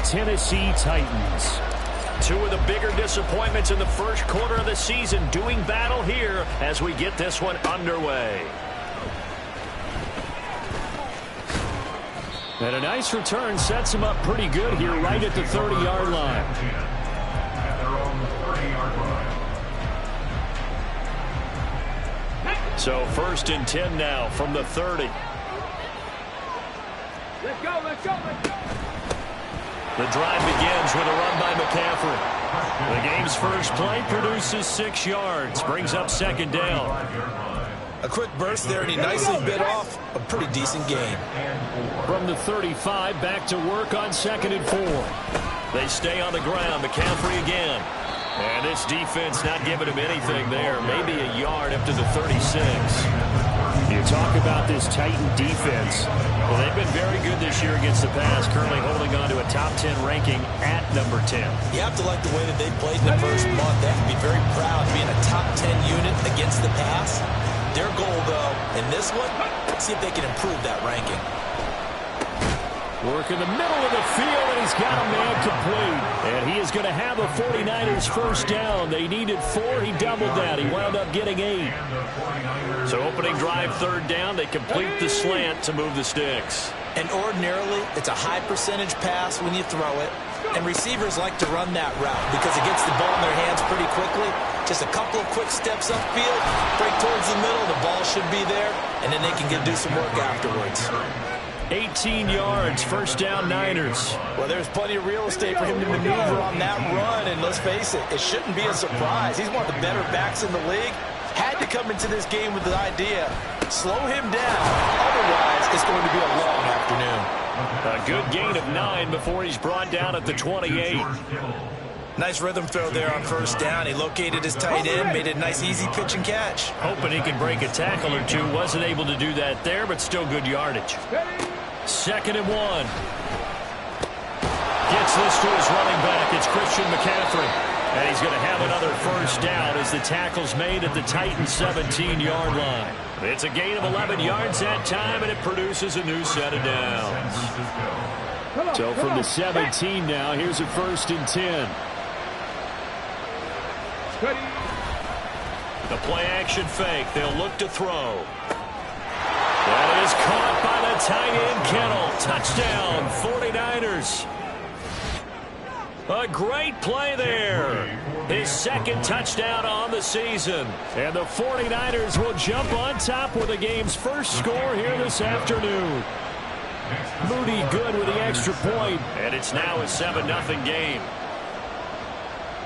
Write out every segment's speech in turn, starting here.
Tennessee Titans. Two of the bigger disappointments in the first quarter of the season doing battle here as we get this one underway. And a nice return sets him up pretty good here right at the 30-yard line. So 1st and 10 now from the 30. Let's go, let's go, let's go. The drive begins with a run by McCaffrey. The game's first play produces 6 yards, brings up 2nd down. A quick burst there, and he nicely bit off a pretty decent gain. From the 35, back to work on 2nd and 4. They stay on the ground. McCaffrey again. And this defense not giving him anything there. Maybe a yard up to the 36. You talk about this Titan defense. Well, they've been very good this year against the pass, currently holding on to a top 10 ranking at number 10. You have to like the way that they played in the first month. They have to be very proud being a top 10 unit against the pass. Their goal, though, in this one, see if they can improve that ranking. Work in the middle of the field, and he's got a man complete. And he is going to have a 49ers first down. They needed 4. He doubled that. He wound up getting 8. So opening drive, 3rd down. They complete the slant to move the sticks. And ordinarily, it's a high percentage pass when you throw it. And receivers like to run that route because it gets the ball in their hands pretty quickly. Just a couple of quick steps upfield, break towards the middle, the ball should be there, and then they can do some work afterwards. 18 yards, first down Niners. Well, there's plenty of real estate for him to maneuver on that run, and let's face it, it shouldn't be a surprise. He's one of the better backs in the league. Had to come into this game with the idea, slow him down, otherwise it's going to be a long afternoon. A good gain of 9 before he's brought down at the 28. Nice rhythm throw there on first down. He located his tight end, made it a nice easy pitch and catch. Hoping he can break a tackle or two. Wasn't able to do that there, but still good yardage. 2nd and 1. Gets this to his running back. It's Christian McCaffrey. And he's going to have another first down as the tackle's made at the Titans' 17-yard line. It's a gain of 11 yards that time, and it produces a new set of downs. So from the 17 now, here's a 1st and 10. The play-action fake. They'll look to throw. That is caught by the tight end, Kittle. Touchdown, 49ers. A great play there. His 2nd touchdown on the season. And the 49ers will jump on top with the game's first score here this afternoon. Moody good with the extra point. And it's now a 7-0 game.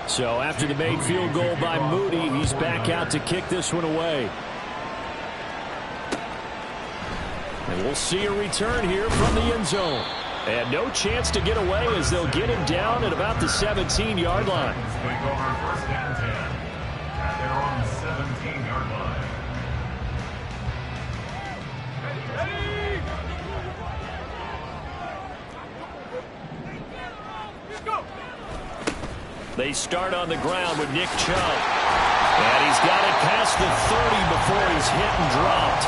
So after the made field goal by Moody, he's back out to kick this one away. And we'll see a return here from the end zone. And no chance to get away as they'll get him down at about the 17-yard line. They're on the 17-yard line. They start on the ground with Nick Chubb. And he's got it past the 30 before he's hit and dropped.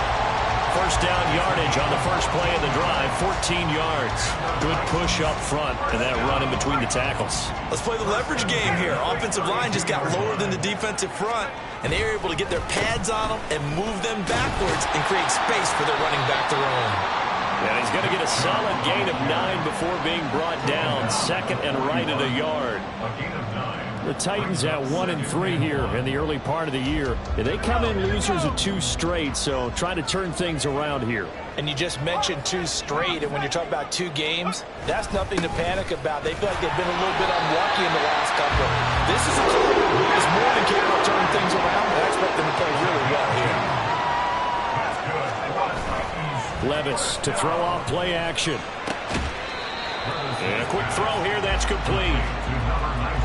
First down yardage on the first play of the drive, 14 yards. Good push up front and that run in between the tackles. Let's play the leverage game here. Offensive line just got lower than the defensive front, and they were able to get their pads on them and move them backwards and create space for their running back to roam. And he's going to get a solid gain of 9 before being brought down. 2nd and right at a yard. The Titans at 1-3 here in the early part of the year. They come in losers of 2 straight, so trying to turn things around here. And you just mentioned 2 straight, and when you're talking about 2 games, that's nothing to panic about. They feel like they've been a little bit unlucky in the last couple. This is a team that is more than capable of turning things around, and I expect them to play really well here. Levis to throw off play action. And a quick throw here, that's complete.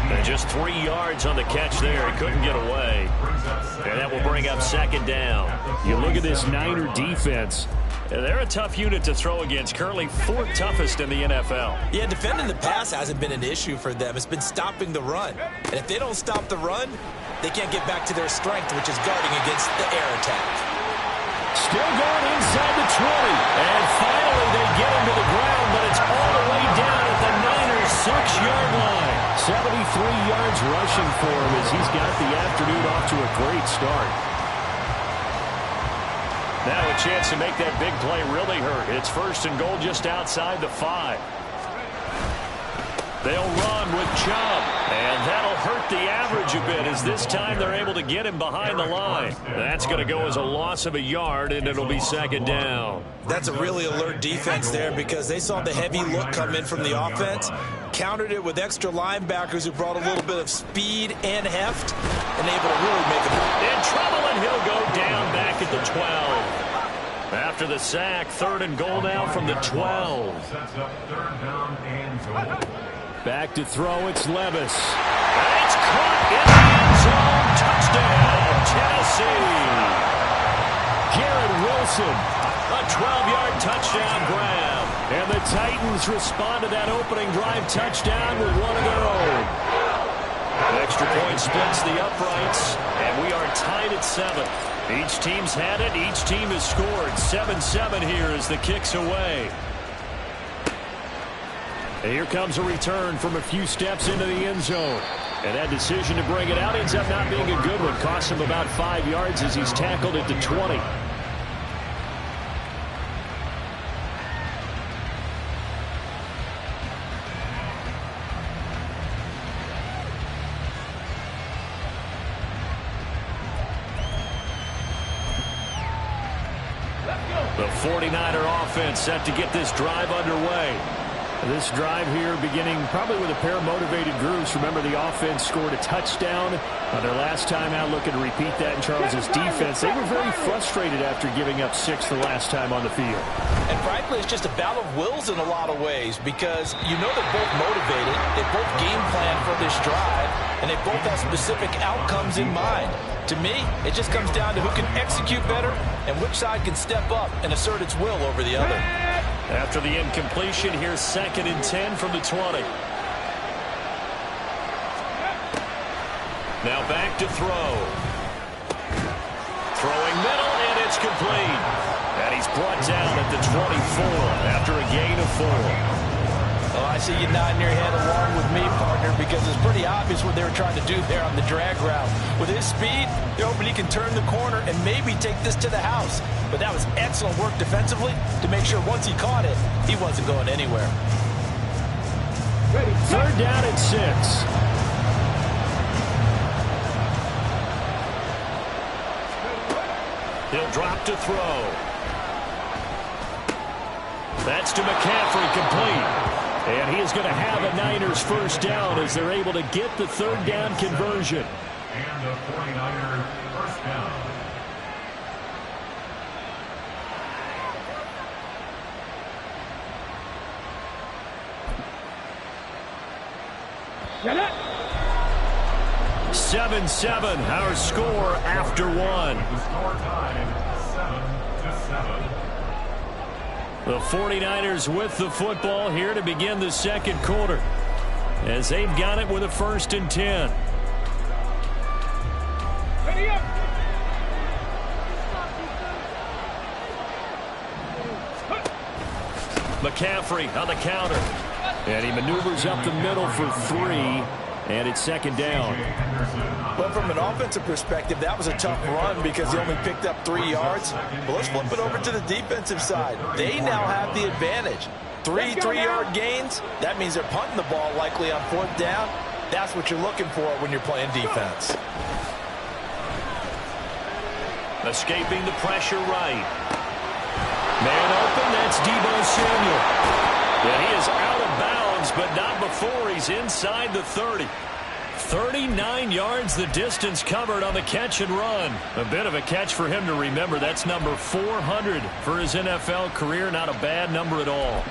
And just 3 yards on the catch there. He couldn't get away. And that will bring up 2nd down. You look at this Niner defense. They're a tough unit to throw against. Currently 4th toughest in the NFL. Yeah, defending the pass hasn't been an issue for them. It's been stopping the run. And if they don't stop the run, they can't get back to their strength, which is guarding against the air attack. Still going inside the 20. And finally they get him to the ground, but it's all the way down at the Niners' 73 yards rushing for him as he's got the afternoon off to a great start. Now a chance to make that big play really hurt. It's 1st and goal just outside the 5. They'll run with Chubb, and that'll hurt the average a bit as this time they're able to get him behind the line. That's going to go as a loss of a yard, and it'll be 2nd down. That's a really alert defense there because they saw the heavy look come in from the offense, countered it with extra linebackers who brought a little bit of speed and heft, and able to really make it. In trouble, and he'll go down back at the 12. After the sack, 3rd and goal now from the 12. Sets up 3rd down and goal. Back to throw, it's Levis. And it's caught in the end zone. Touchdown, Tennessee. Garrett Wilson. A 12-yard touchdown grab. And the Titans respond to that opening drive touchdown with one of their own. Extra point splits the uprights, and we are tied at 7. Each team's had it. Each team has scored. 7-7 here as the kick's away. And here comes a return from a few steps into the end zone. And that decision to bring it out ends up not being a good one. Costs him about 5 yards as he's tackled at the 20. The 49er offense set to get this drive underway. This drive here beginning probably with a pair of motivated groups. Remember, the offense scored a touchdown their last time out, looking to repeat that in Charles's defense. They were very frustrated after giving up 6 the last time on the field. And frankly, it's just a battle of wills in a lot of ways because you know they're both motivated, they both game plan for this drive, and they both have specific outcomes in mind. To me, it just comes down to who can execute better and which side can step up and assert its will over the other. After the incompletion, here's 2nd and 10 from the 20. Now back to throw. Throwing middle, and it's complete. And he's brought down at the 24 after a gain of 4. Oh, I see you nodding your head along with me, partner, because it's pretty obvious what they were trying to do there on the drag route. With his speed, they're hoping he can turn the corner and maybe take this to the house. But that was excellent work defensively to make sure once he caught it, he wasn't going anywhere. 3rd down and 6. He'll drop to throw. That's to McCaffrey, complete. And he is going to have a Niners 1st down as they're able to get the 3rd down conversion. And the 49ers 1st down. Get it! 7-7, our score after 1. The score tied 7-7. The 49ers with the football here to begin the 2nd quarter as they've got it with a 1st and 10. McCaffrey on the counter. And he maneuvers up the middle for 3. And it's 2nd down. But from an offensive perspective, that was a tough run because he only picked up 3 yards. But let's flip it over to the defensive side. They now have the advantage. 3 3-yard gains, that means they're punting the ball likely on 4th down. That's what you're looking for when you're playing defense. Escaping the pressure right. Man open, that's Deebo Samuel. And he is out of bounds, but not before he's inside the 30. 39 yards the distance covered on the catch and run. A bit of a catch for him to remember. That's number 400 for his NFL career. Not a bad number at all.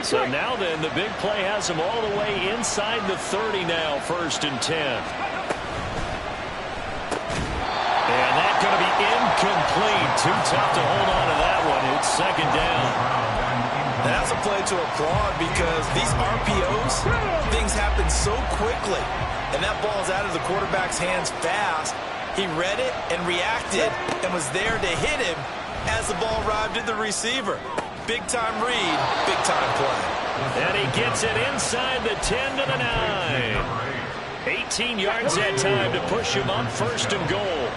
So now then, the big play has him all the way inside the 30 now, 1st and 10. And that's going to be incomplete. Too tough to hold on to that one. It's 2nd down. That's a play to applaud because these RPOs, things happen so quickly. And that ball's out of the quarterback's hands fast. He read it and reacted and was there to hit him as the ball arrived at the receiver. Big-time read, big-time play. And And he gets it inside the 10 to the 9. 18 yards that time to push him up, 1st and goal.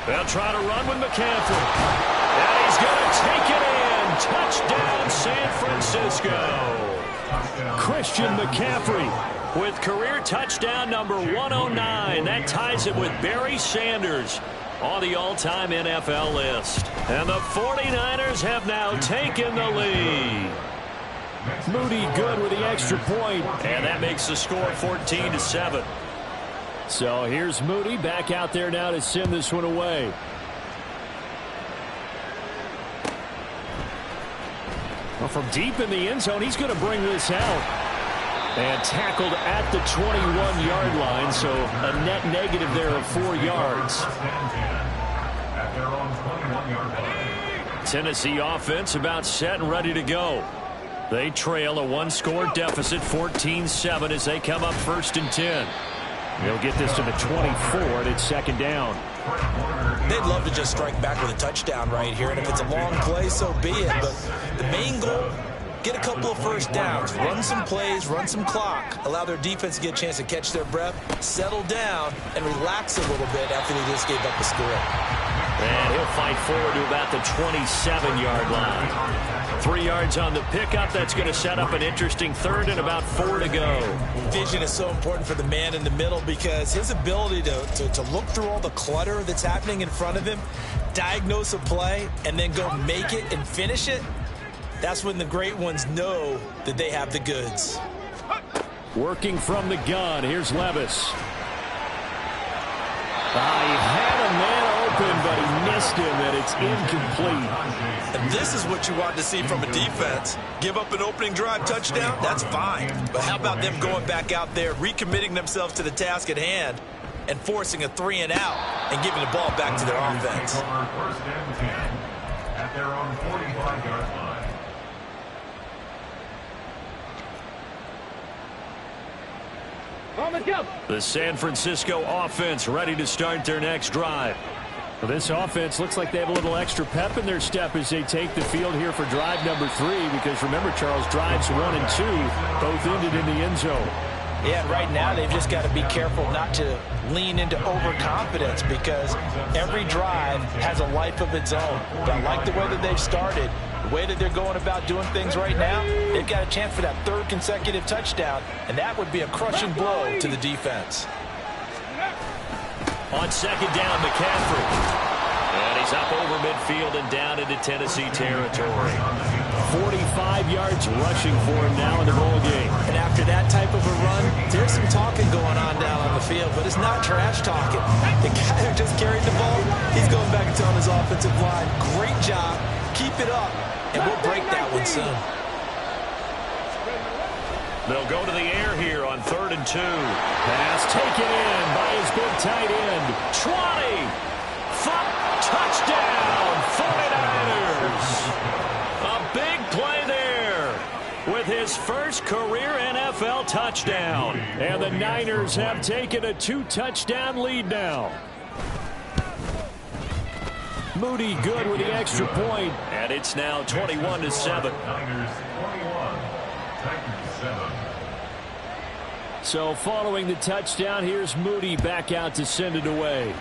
They'll try to run with McCaffrey. And he's going to take it in. Touchdown, San Francisco. Christian McCaffrey with career touchdown number 109. That ties him with Barry Sanders on the all-time NFL list. And the 49ers have now taken the lead. Moody good with the extra point. And that makes the score 14-7. So here's Moody back out there now to send this one away. Well, from deep in the end zone, he's going to bring this out. And tackled at the 21-yard line, so a net negative there of 4 yards. At their own 21-yard line. Tennessee offense about set and ready to go. They trail a 1-score deficit, 14-7, as they come up 1st and 10. They'll get this to the 24, and it's 2nd down. They'd love to just strike back with a touchdown right here, and if it's a long play, so be it. But the main goal, get a couple of 1st downs, run some plays, run some clock, allow their defense to get a chance to catch their breath, settle down, and relax a little bit after they just gave up the score. And he'll fight forward to about the 27-yard line. 3 yards on the pickup. That's going to set up an interesting 3rd and about 4 to go. Vision is so important for the man in the middle because his ability to look through all the clutter that's happening in front of him, diagnose a play, and then go make it and finish it, that's when the great ones know that they have the goods. Working from the gun, here's Levis. He had a man open, but he missed him, and it's incomplete. And this is what you want to see from a defense. Give up an opening drive touchdown, that's fine. But how about them going back out there, recommitting themselves to the task at hand, and forcing a 3 and out, and giving the ball back to their offense. 1st and 10 at their own 45-yard line. The San Francisco offense ready to start their next drive. Well, this offense looks like they have a little extra pep in their step as they take the field here for drive number 3, because remember, Charles, drives 1 and 2 both ended in the end zone. Yeah, right now they've just got to be careful not to lean into overconfidence because every drive has a life of its own. But I like the way that they've started, the way that they're going about doing things right now. They've got a chance for that 3rd consecutive touchdown, and that would be a crushing blow to the defense. On 2nd down, McCaffrey. And he's up over midfield and down into Tennessee territory. 45 yards rushing for him now in the ball game. And after that type of a run, there's some talking going on down on the field, but it's not trash talking. The guy who just carried the ball, he's going back and telling his offensive line, great job, keep it up, and we'll break that one soon. They'll go to the air here on 3rd and 2. Pass taken in by his big tight end. 20. Touchdown, 49ers. A big play there with his first career NFL touchdown. And the Niners have taken a 2-touchdown lead now. Moody good with the extra point. And it's now 21-7. Niners 21, Titans 7. So following the touchdown, here's Moody back out to send it away.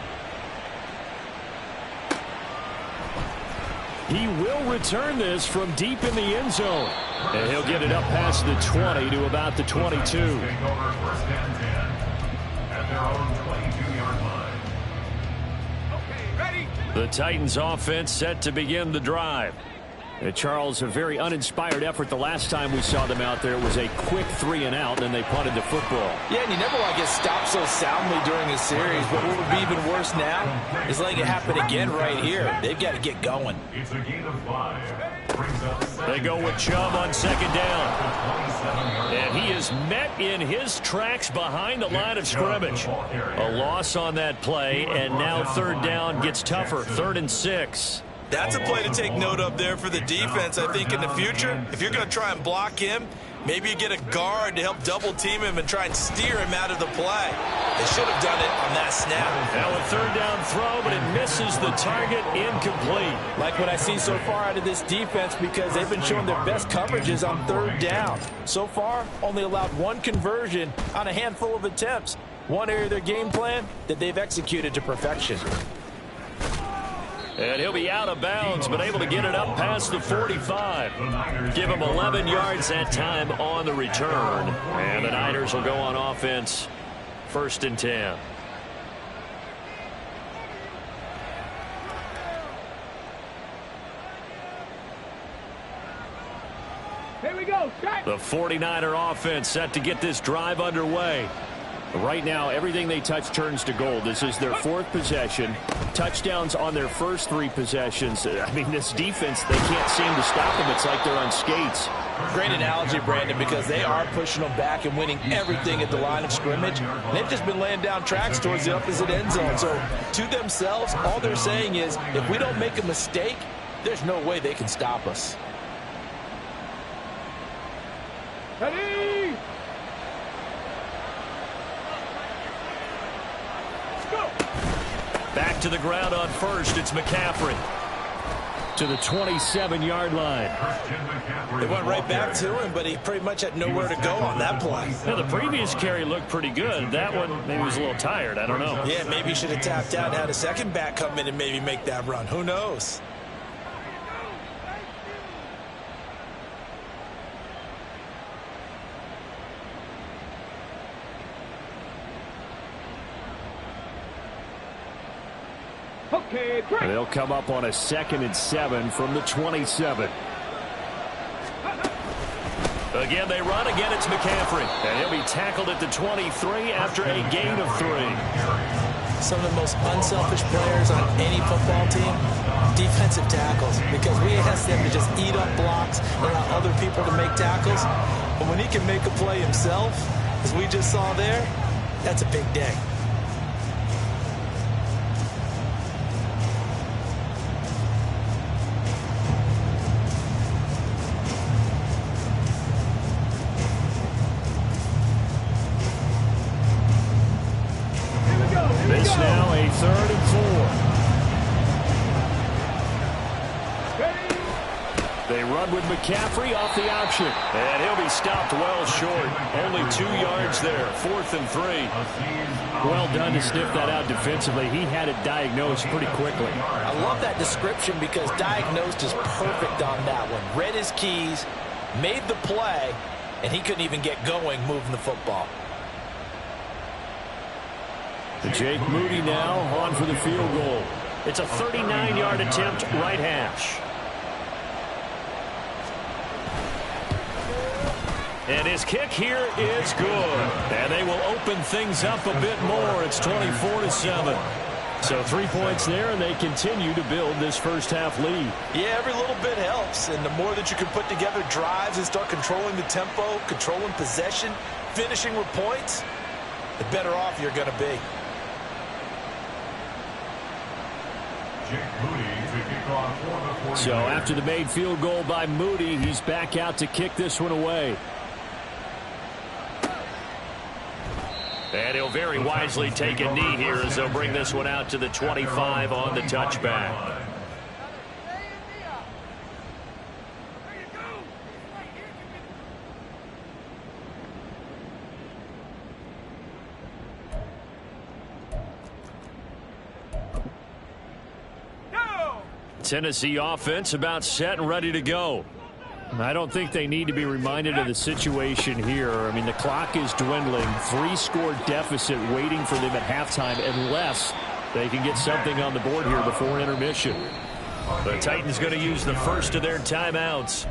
He will return this from deep in the end zone. And he'll get it up past the 20 to about the 22. Take over 1st and 10 at their own 22-yard line. Okay, ready? The Titans offense set to begin the drive. Charles, a very uninspired effort. The last time we saw them out there, it was a quick 3 and out, and then they punted the football. Yeah, and you never want to get stopped so soundly during a series, but what would be even worse now is letting it happen again right here. They've got to get going. It's a gain of 5. Brings up They go with Chubb on 2nd down. And he is met in his tracks behind the line of scrimmage. A loss on that play, and now 3rd down gets tougher. 3rd and 6. That's a play to take note of there for the defense, I think, in the future. If you're going to try and block him, Maybe you get a guard to help double team him and try and steer him out of the play. They should have done it on that snap. Now a third down throw, but it misses the target, incomplete. Like what I see so far out of this defense, because they've been showing their best coverages on third down. So far, only allowed one conversion on a handful of attempts. One area of their game plan that they've executed to perfection. And he'll be out of bounds, but able to get it up past the 45. Give him 11 yards that time on the return. And the Niners will go on offense, 1st and 10. Here we go. Shot. The 49er offense set to get this drive underway. Right now, everything they touch turns to gold. This is their 4th possession. Touchdowns on their first 3 possessions. I mean, this defense, they can't seem to stop them. It's like they're on skates. Great analogy, Brandon, because they are pushing them back and winning everything at the line of scrimmage. They've just been laying down tracks towards the opposite end zone. So to themselves, all they're saying is, if we don't make a mistake, there's no way they can stop us. Ready? Back to the ground on first. It's McCaffrey. To the 27-yard line. They went right back to him, but he pretty much had nowhere to go on that play. Now, the previous carry looked pretty good. That one maybe was a little tired. I don't know. Yeah, maybe he should have tapped out and had a second back come in and maybe make that run. Who knows? Okay, break. They'll come up on a 2nd and 7 from the 27. Again, they run. Again, it's McCaffrey. And he'll be tackled at the 23 after a gain of 3. Some of the most unselfish players on any football team, defensive tackles, because we ask them to just eat up blocks and allow other people to make tackles. But when he can make a play himself, as we just saw there, that's a big day. This now a 3rd and 4. They run with McCaffrey off the option. And he'll be stopped well short. Only 2 yards there. 4th and 3. Well done to sniff that out defensively. He had it diagnosed pretty quickly. I love that description because diagnosed is perfect on that one. Read his keys, made the play, and he couldn't even get going moving the football. Jake Moody now on for the field goal. It's a 39-yard attempt, right hash. And his kick here is good. And they will open things up a bit more. It's 24-7. So 3 points there, and they continue to build this first half lead. Yeah, every little bit helps. And the more that you can put together drives and start controlling the tempo, controlling possession, finishing with points, the better off you're going to be. So after the made field goal by Moody, he's back out to kick this one away. And he'll very wisely take a knee here as they'll bring this one out to the 25 on the touchback. Tennessee offense about set and ready to go. I don't think they need to be reminded of the situation here. I mean, the clock is dwindling. 3-score deficit waiting for them at halftime unless they can get something on the board here before intermission. The Titans going to use the first of their timeouts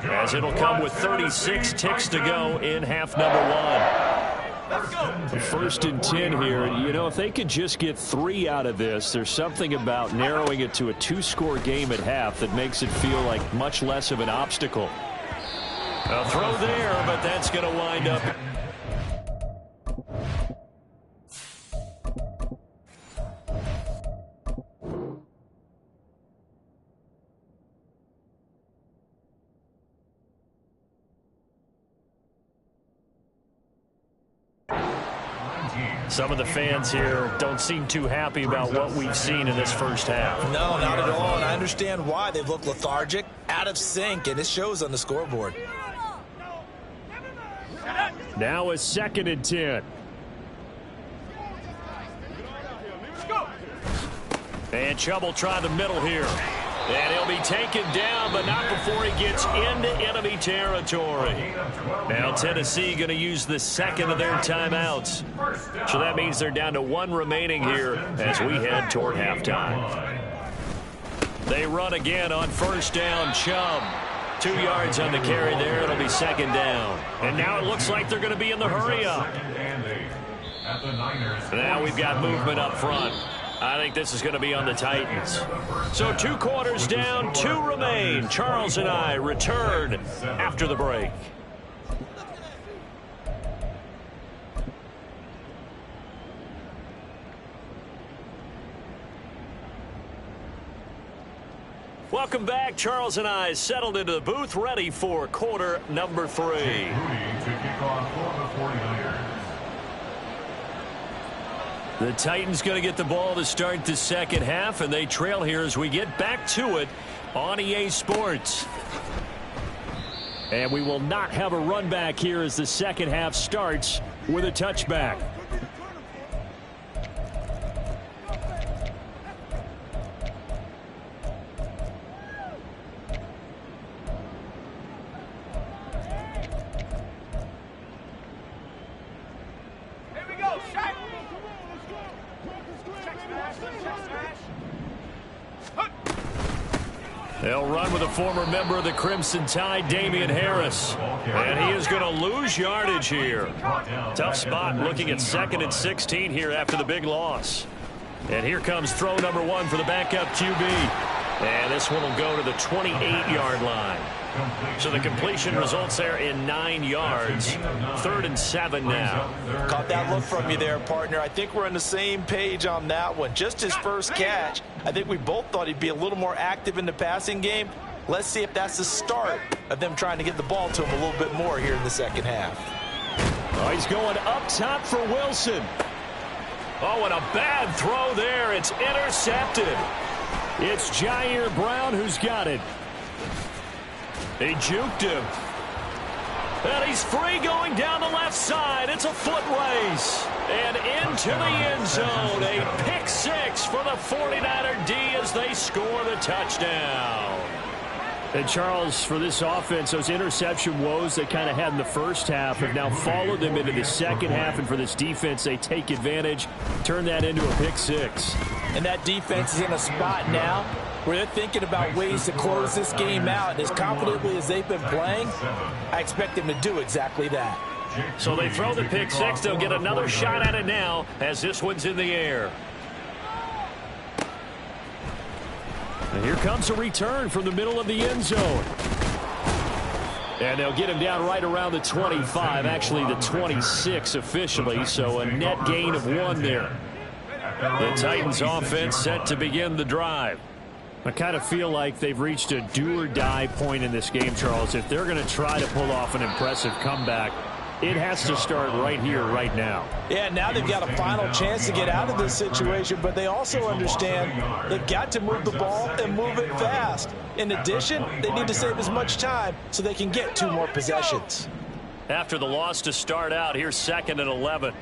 as it'll come with 36 ticks to go in half number 1. The 1st and 10 here. You know, if they could just get 3 out of this, there's something about narrowing it to a 2-score game at half that makes it feel like much less of an obstacle. A throw there, but that's going to wind up. Some of the fans here don't seem too happy about what we've seen in this first half. No, not at all, and I understand why. They've looked lethargic, out of sync, and it shows on the scoreboard. Now a 2nd and 10. And Chubb will try the middle here. And he'll be taken down, but not before he gets into enemy territory. Now Tennessee going to use the 2nd of their timeouts. So that means they're down to 1 remaining here as we head toward halftime. They run again on 1st down. Chubb. 2 yards on the carry there. It'll be 2nd down. And now it looks like they're going to be in the hurry up. Now we've got movement up front. I think this is going to be on the Titans. So 2 quarters down, 2 remain. Charles and I return after the break. Welcome back. Charles and I settled into the booth, ready for quarter number 3. The Titans going to get the ball to start the second half, and they trail here as we get back to it on EA Sports. And we will not have a run back here as the second half starts with a touchback. They'll run with a former member of the Crimson Tide, Damian Harris. And he is going to lose yardage here. Tough spot looking at 2nd and 16 here after the big loss. And here comes throw number 1 for the backup QB. And this one will go to the 28-yard line. So the completion results there in 9 yards. 3rd and 7 now. Caught that look from you there, partner. I think we're on the same page on that one. Just his first catch. I think we both thought he'd be a little more active in the passing game. Let's see if that's the start of them trying to get the ball to him a little bit more here in the second half. Oh, he's going up top for Wilson. Oh, and a bad throw there. It's intercepted. It's Jair Brown who's got it. He juked him. And he's free going down the left side. It's a foot race. And into the end zone. A pick 6 for the 49er D as they score the touchdown. And Charles, for this offense, those interception woes they kind of had in the first half have now followed them into the second half. And for this defense, they take advantage, turn that into a pick 6. And that defense is in a spot now where they're thinking about ways to close this game out. And as confidently as they've been playing, I expect them to do exactly that. So they throw the pick 6. They'll get another shot at it now as this one's in the air. And here comes a return from the middle of the end zone. And they'll get him down right around the 25, actually the 26 officially, so a net gain of 1 there. The Titans offense set to begin the drive. I kind of feel like they've reached a do-or-die point in this game, Charles. If they're going to try to pull off an impressive comeback, it has to start right here, right now. Yeah, now they've got a final chance to get out of this situation, but they also understand they've got to move the ball and move it fast. In addition, they need to save as much time so they can get 2 more possessions. After the loss to start out, here's 2nd and 11.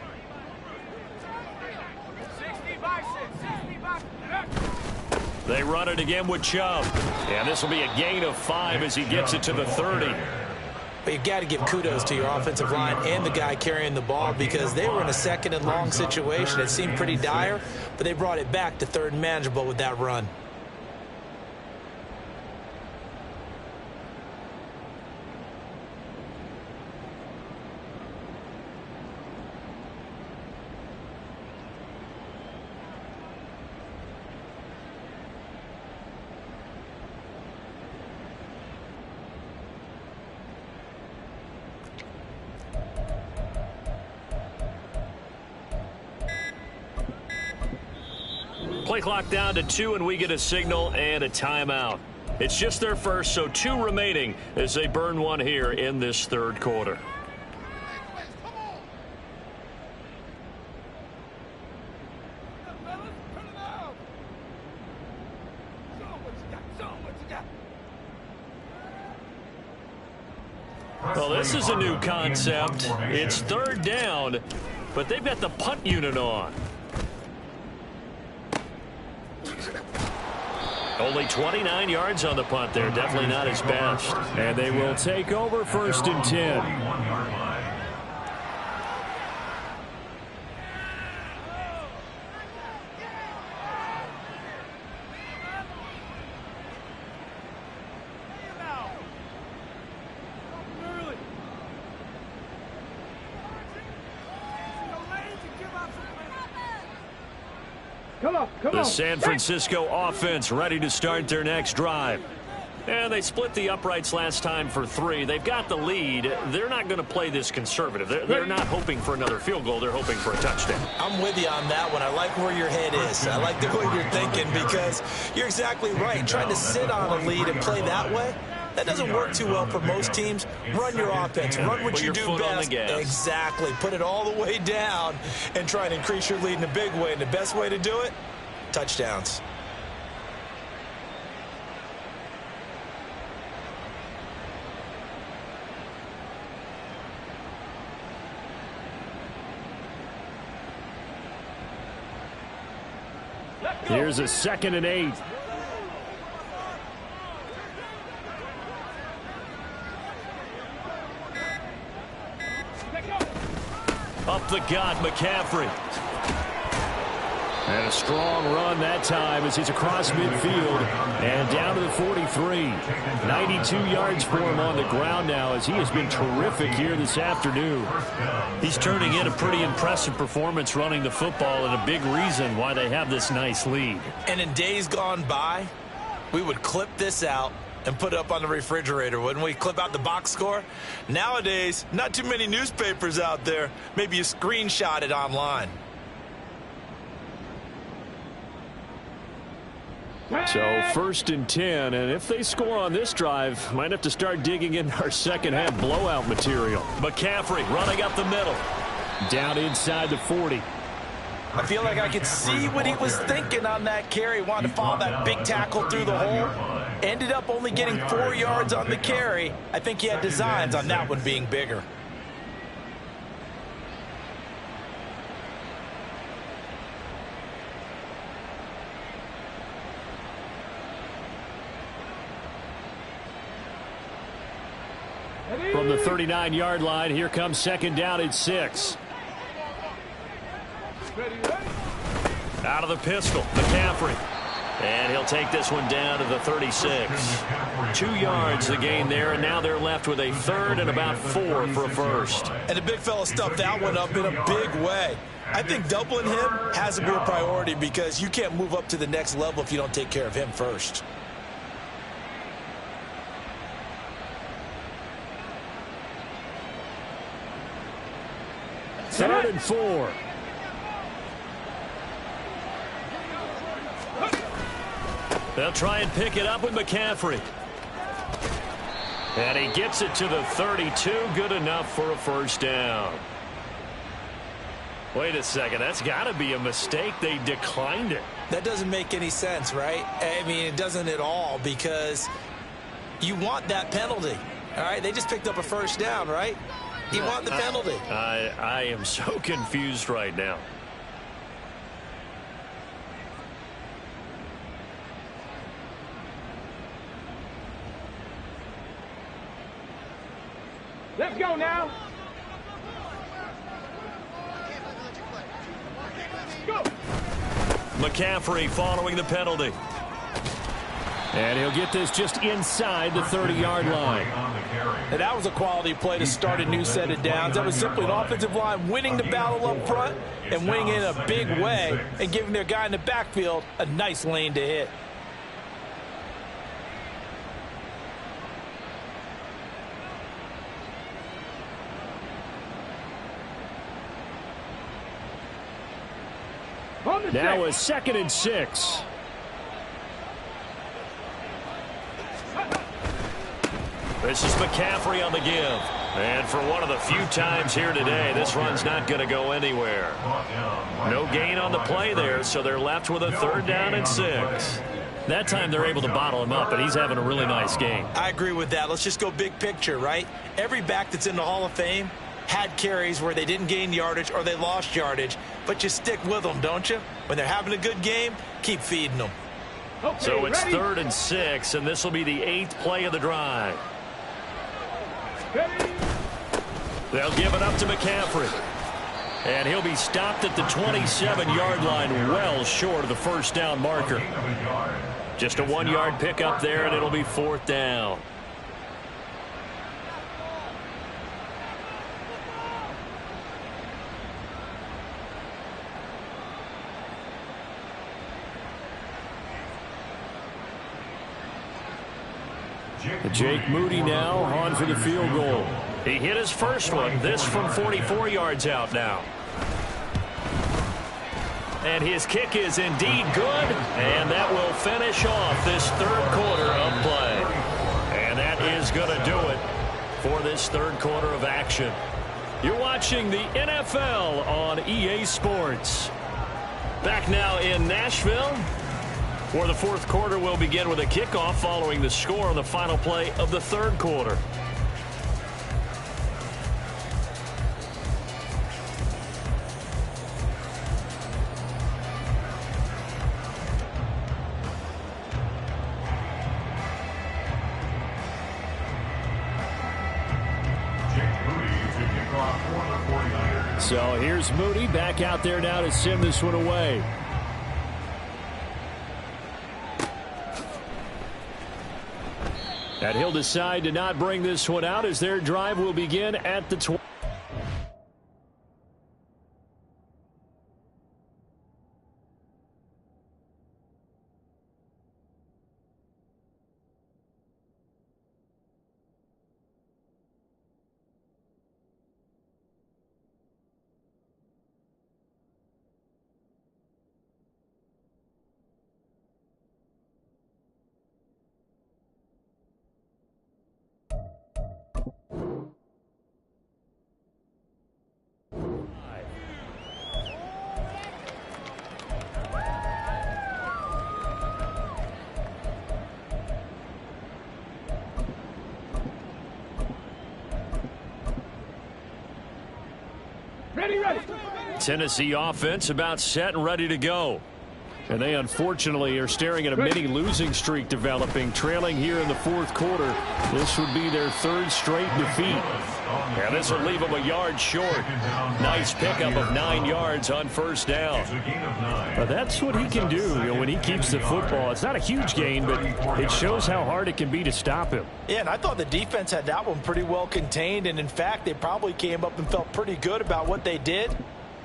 They run it again with Chubb. And this will be a gain of 5 as he gets it to the 30. But you've got to give kudos to your offensive line and the guy carrying the ball because they were in a 2nd and long situation. It seemed pretty dire, but they brought it back to 3rd and manageable with that run. Play clock down to 2, and we get a signal and a timeout. It's just their first, so 2 remaining as they burn 1 here in this 3rd quarter. Well, this is a new concept. It's third down, but they've got the punt unit on. Only 29 yards on the punt there. Definitely not his best. And they will take over 1st and 10. The San Francisco offense ready to start their next drive. And they split the uprights last time for 3. They've got the lead. They're not going to play this conservative. They're not hoping for another field goal. They're hoping for a touchdown. I'm with you on that one. I like where your head is. I like the way you're thinking because you're exactly right. Trying to sit on a lead and play that way, that doesn't work too well for most teams. Run your offense. Run what you do best. Exactly. Put it all the way down and try and increase your lead in a big way. And the best way to do it, touchdowns. Here's a 2nd and 8. Up the gut, McCaffrey. And a strong run that time as he's across midfield and down to the 43. 92 yards for him on the ground now as he has been terrific here this afternoon. He's turning in a pretty impressive performance running the football and a big reason why they have this nice lead. And in days gone by, we would clip this out and put it up on the refrigerator, wouldn't we? Clip out the box score. Nowadays, not too many newspapers out there. Maybe you screenshot it online. So 1st and 10, and if they score on this drive, might have to start digging in our second-half blowout material. McCaffrey running up the middle. Down inside the 40. I feel like I could see what he was thinking on that carry. Wanted to follow that big tackle through the hole. Ended up only getting 4 yards on the carry. I think he had designs on that one being bigger. From the 39-yard line, here comes 2nd down and 6. Out of the pistol, McCaffrey. And he'll take this one down to the 36. 2 yards the gain there, and now they're left with a 3rd and about 4 for a first. And the big fella stuffed that one up in a big way. I think doubling him has to be a priority because you can't move up to the next level if you don't take care of him first. Third and 4. They'll try and pick it up with McCaffrey. And he gets it to the 32. Good enough for a first down. Wait a second. That's got to be a mistake. They declined it. That doesn't make any sense, right? I mean, it doesn't at all because you want that penalty. All right, they just picked up a first down, right? You want the penalty. I am so confused right now. Let's go now. Go. McCaffrey following the penalty. And he'll get this just inside the 30-yard line. And that was a quality play to start a new set of downs. That was simply an offensive line winning the battle up front and winning in a big way and giving their guy in the backfield a nice lane to hit. Now a 2nd and 6. This is McCaffrey on the give. And for one of the few times here today, this run's not going to go anywhere. No gain on the play there, so they're left with a 3rd down and 6. That time they're able to bottle him up, and he's having a really nice game. I agree with that. Let's just go big picture, right? Every back that's in the Hall of Fame had carries where they didn't gain yardage or they lost yardage, but you stick with them, don't you? When they're having a good game, keep feeding them. Okay, So it's ready? 3rd and 6, and this will be the 8th play of the drive. Ready? They'll give it up to McCaffrey. And he'll be stopped at the 27-yard line, well short of the first down marker. Just a 1-yard pickup there, and it'll be 4th down. Jake Moody now on for the field goal. He hit his first one. This from 44 yards out now. And his kick is indeed good, and that will finish off this 3rd quarter of play. And that is going to do it for this 3rd quarter of action. You're watching the NFL on EA Sports. Back now in Nashville, where the 4th quarter will begin with a kickoff following the score on the final play of the 3rd quarter. So here's Moody back out there now to send this one away. And he'll decide to not bring this one out as their drive will begin at the 20. Ready. Tennessee offense about set and ready to go. And they unfortunately are staring at a mini losing streak developing, trailing here in the 4th quarter. This would be their 3rd straight defeat. And this will leave them a yard short. Nice pickup of 9 yards on first down. That's what he can do, when he keeps the football. It's not a huge gain, but it shows how hard it can be to stop him. Yeah, and I thought the defense had that one pretty well contained, and in fact, they probably came up and felt pretty good about what they did.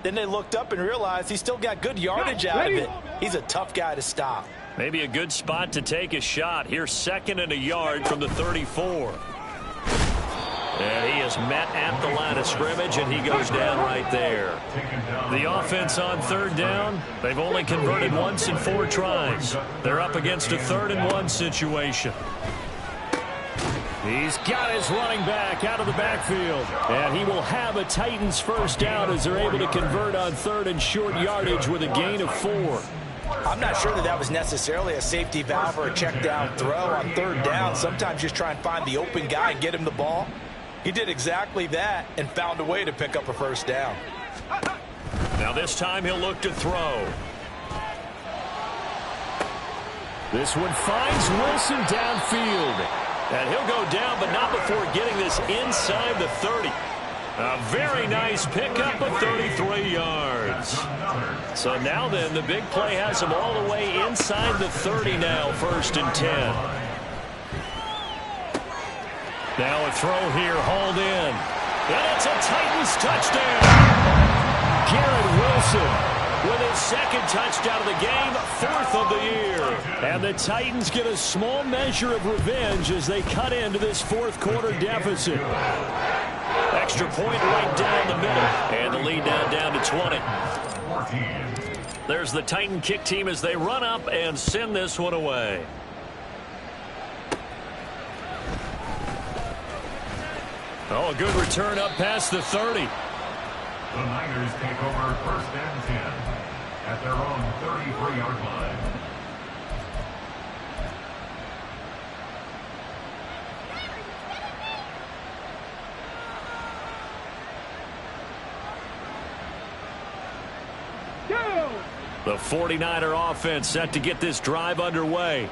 Then they looked up and realized he still got good yardage out of it. He's a tough guy to stop. Maybe a good spot to take a shot. Here's 2nd and a yard from the 34. And he is met at the line of scrimmage, and he goes down right there. The offense on 3rd down, they've only converted once in 4 tries. They're up against a 3rd and 1 situation. He's got his running back out of the backfield. And he will have a Titans first down as they're able to convert on 3rd and short yardage with a gain of 4. I'm not sure that was necessarily a safety valve or a check down throw on 3rd down. Sometimes just try and find the open guy and get him the ball. He did exactly that and found a way to pick up a first down. Now this time he'll look to throw. This one finds Wilson downfield. And he'll go down, but not before getting this inside the 30. A very nice pickup of 33 yards. So now then, the big play has him all the way inside the 30 now, 1st and 10. Now a throw here, hauled in. And it's a Titans touchdown. Garrett Wilson with his 2nd touchdown of the game, 4th of the year. And the Titans get a small measure of revenge as they cut into this 4th quarter deficit. Extra point right down the middle. And the lead down to 20. There's the Titan kick team as they run up and send this one away. Oh, a good return up past the 30. The Niners take over 1st and 10 at their own 33-yard line. The 49er offense set to get this drive underway.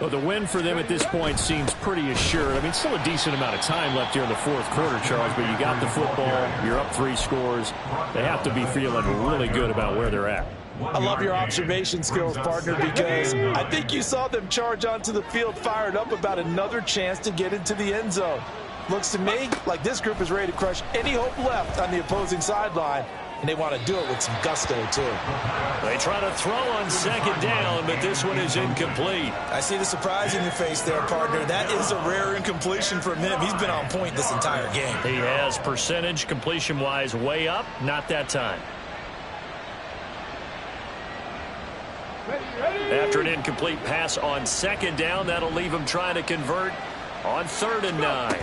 Well, the win for them at this point seems pretty assured. I mean, still a decent amount of time left here in the fourth quarter, Charles, but you got the football, you're up 3 scores. They have to be feeling really good about where they're at. I love your observation skills, partner, because I think you saw them charge onto the field fired up about another chance to get into the end zone. Looks to me like this group is ready to crush any hope left on the opposing sideline, and they want to do it with some gusto, too. They try to throw on second down, but this one is incomplete. I see the surprise in your face there, partner. That is a rare incompletion from him. He's been on point this entire game. He has percentage completion-wise way up, not that time. After an incomplete pass on second down, that'll leave him trying to convert on 3rd and 9.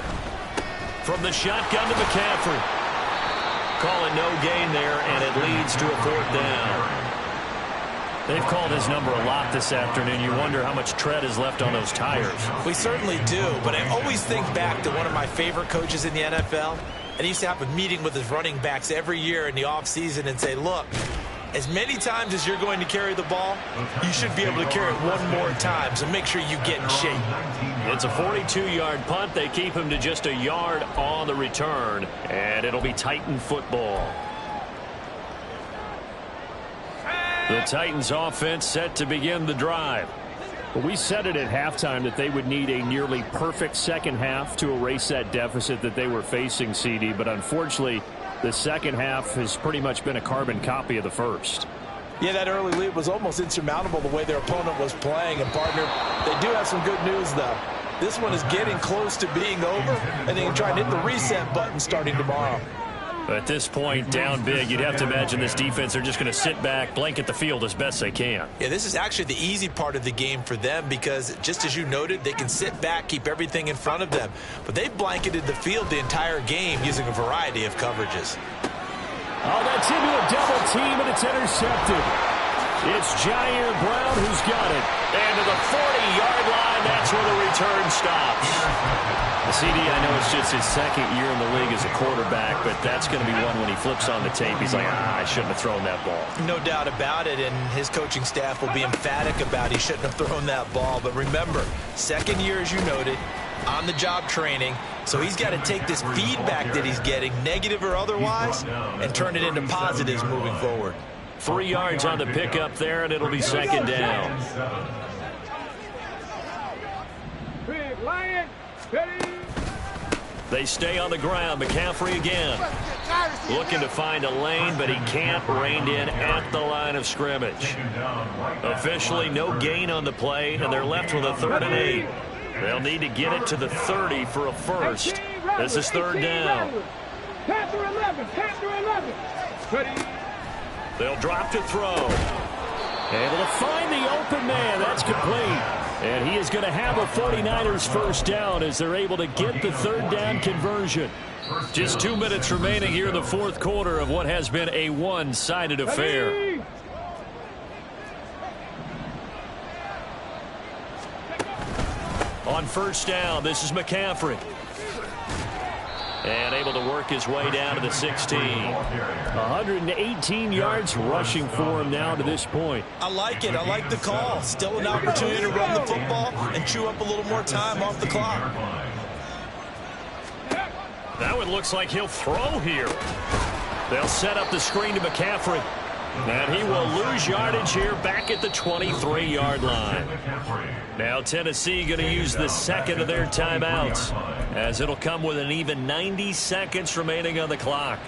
From the shotgun to McCaffrey. Call it no gain there, and it leads to a 4th down. They've called his number a lot this afternoon. You wonder how much tread is left on those tires. We certainly do, but I always think back to one of my favorite coaches in the NFL, and he used to have a meeting with his running backs every year in the offseason and say, look, as many times as you're going to carry the ball, you should be able to carry it one more time, so make sure you get in shape. It's a 42-yard punt. They keep him to just a yard on the return, and it'll be Titan football. The Titans offense set to begin the drive. Well, we said it at halftime that they would need a nearly perfect second half to erase that deficit that they were facing, CD, but unfortunately, the second half has pretty much been a carbon copy of the first. Yeah, that early lead was almost insurmountable the way their opponent was playing. And, partner, they do have some good news, though. This one is getting close to being over, and they can try and hit the reset button starting tomorrow. At this point, down big, you'd have to imagine this defense, they're just going to sit back, blanket the field as best they can. Yeah, this is actually the easy part of the game for them because, just as you noted, they can sit back, keep everything in front of them. But they've blanketed the field the entire game using a variety of coverages. Oh, that's into a double team, and it's intercepted. It's Jair Brown who's got it. And to the 40-yard line, that's where the return stops. CD, I know it's just his second year in the league as a quarterback, but that's going to be one when he flips on the tape. He's like, I shouldn't have thrown that ball. No doubt about it, and his coaching staff will be emphatic about he shouldn't have thrown that ball. But remember, second year, as you noted, on-the-job training, so he's got to take this feedback that he's getting, negative or otherwise, and turn it into positives moving forward. 3 yards on the pickup there, and it'll be second down. Big Lion, ready. They stay on the ground. McCaffrey again. Looking to find a lane, but he can't. Reined in at the line of scrimmage. Officially, no gain on the play, and they're left with a 3rd and 8. They'll need to get it to the 30 for a first. This is 3rd down. Panther 11, Panther 11. Ready. They'll drop to throw. Able to find the open man. That's complete. And he is going to have a 49ers first down as they're able to get the 3rd down conversion. Just 2 minutes remaining here in the fourth quarter of what has been a one-sided affair. On first down, this is McCaffrey. And able to work his way down to the 16. 118 yards rushing for him now to this point. I like it. I like the call. Still an opportunity to run the football and chew up a little more time off the clock. That one looks like he'll throw here. They'll set up the screen to McCaffrey. And he will lose yardage here back at the 23-yard line. Now Tennessee going to use the second of their timeouts, as it'll come with an even 90 seconds remaining on the clock.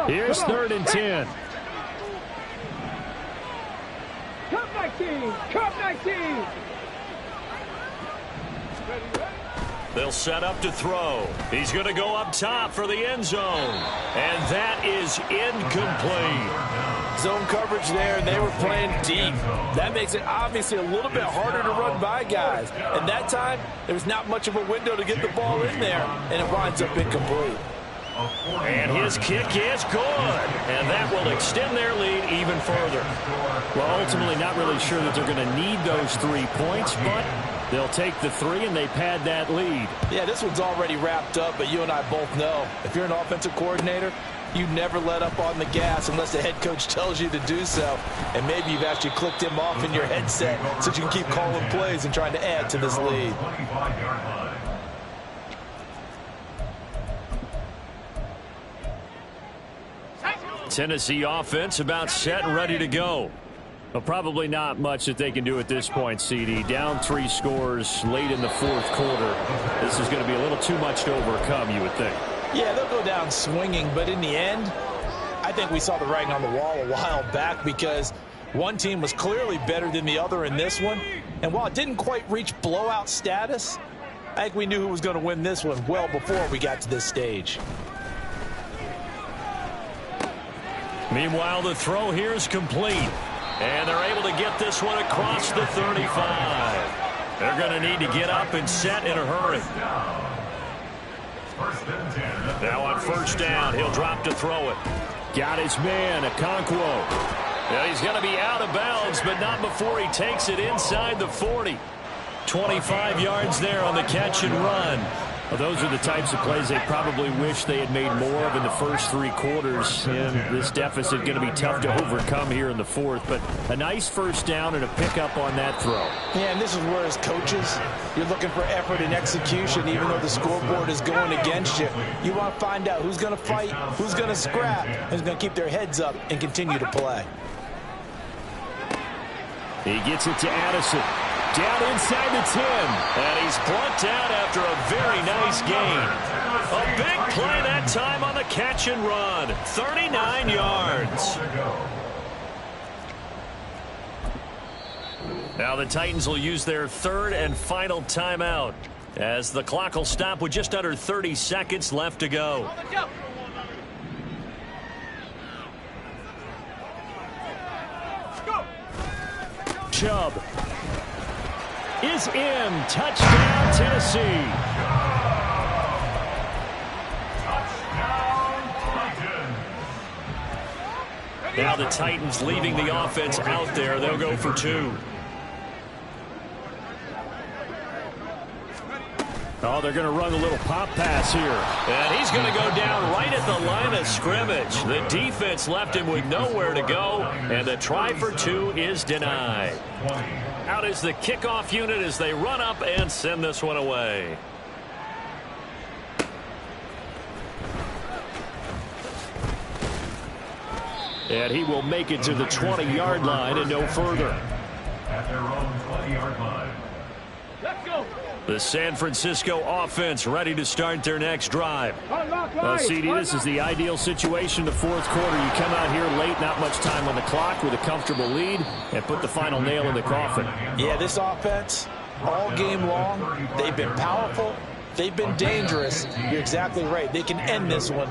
Here's 3rd and 10. Cup 19, Cup 19. They'll set up to throw. He's going to go up top for the end zone. And that is incomplete. Zone coverage there, and they were playing deep. That makes it obviously a little bit harder to run by guys. And that time, there was not much of a window to get the ball in there, and it winds up incomplete. And his kick is good. And that will extend their lead even further. Well, ultimately not really sure that they're going to need those 3 points, but They'll take the 3, and they pad that lead. Yeah, this one's already wrapped up, but you and I both know if you're an offensive coordinator, you never let up on the gas unless the head coach tells you to do so. And maybe you've actually clicked him off in your headset so you can keep calling plays and trying to add to this lead. Tennessee offense about set and ready to go. Well, probably not much that they can do at this point, CD. Down 3 scores late in the 4th quarter. This is going to be a little too much to overcome, you would think. Yeah, they'll go down swinging, but in the end, I think we saw the writing on the wall a while back because one team was clearly better than the other in this one. And while it didn't quite reach blowout status, I think we knew who was going to win this one well before we got to this stage. Meanwhile, the throw here is complete. And they're able to get this one across the 35. They're going to need to get up and set in a hurry. Now on first down, he'll drop to throw it. Got his man, Okonkwo. Yeah, he's going to be out of bounds, but not before he takes it inside the 40. 25 yards there on the catch and run. Well, those are the types of plays they probably wish they had made more of in the first 3 quarters. And this deficit going to be tough to overcome here in the 4th. But a nice first down and a pickup on that throw. Yeah, and this is where as coaches, you're looking for effort and execution even though the scoreboard is going against you. You want to find out who's going to fight, who's going to scrap, who's going to keep their heads up and continue to play. He gets it to Addison. Down inside the 10. And he's brought down after a very nice gain. A big play that time on the catch and run. 39 yards. Now the Titans will use their 3rd and final timeout as the clock will stop with just under 30 seconds left to go. Chubb is in. Touchdown, Tennessee. Now the Titans leaving the offense out there. They'll go for 2. Oh, they're going to run a little pop pass here. And he's going to go down right at the line of scrimmage. The defense left him with nowhere to go, and the try for 2 is denied. Out is the kickoff unit as they run up and send this one away. And he will make it to the 20-yard line and no further. At their own 20-yard line. Let's go. The San Francisco offense ready to start their next drive. CD, this is the ideal situation in the 4th quarter. You come out here late, not much time on the clock with a comfortable lead, and put the final nail in the coffin. Yeah, this offense, all game long, they've been powerful, they've been dangerous. You're exactly right. They can end this one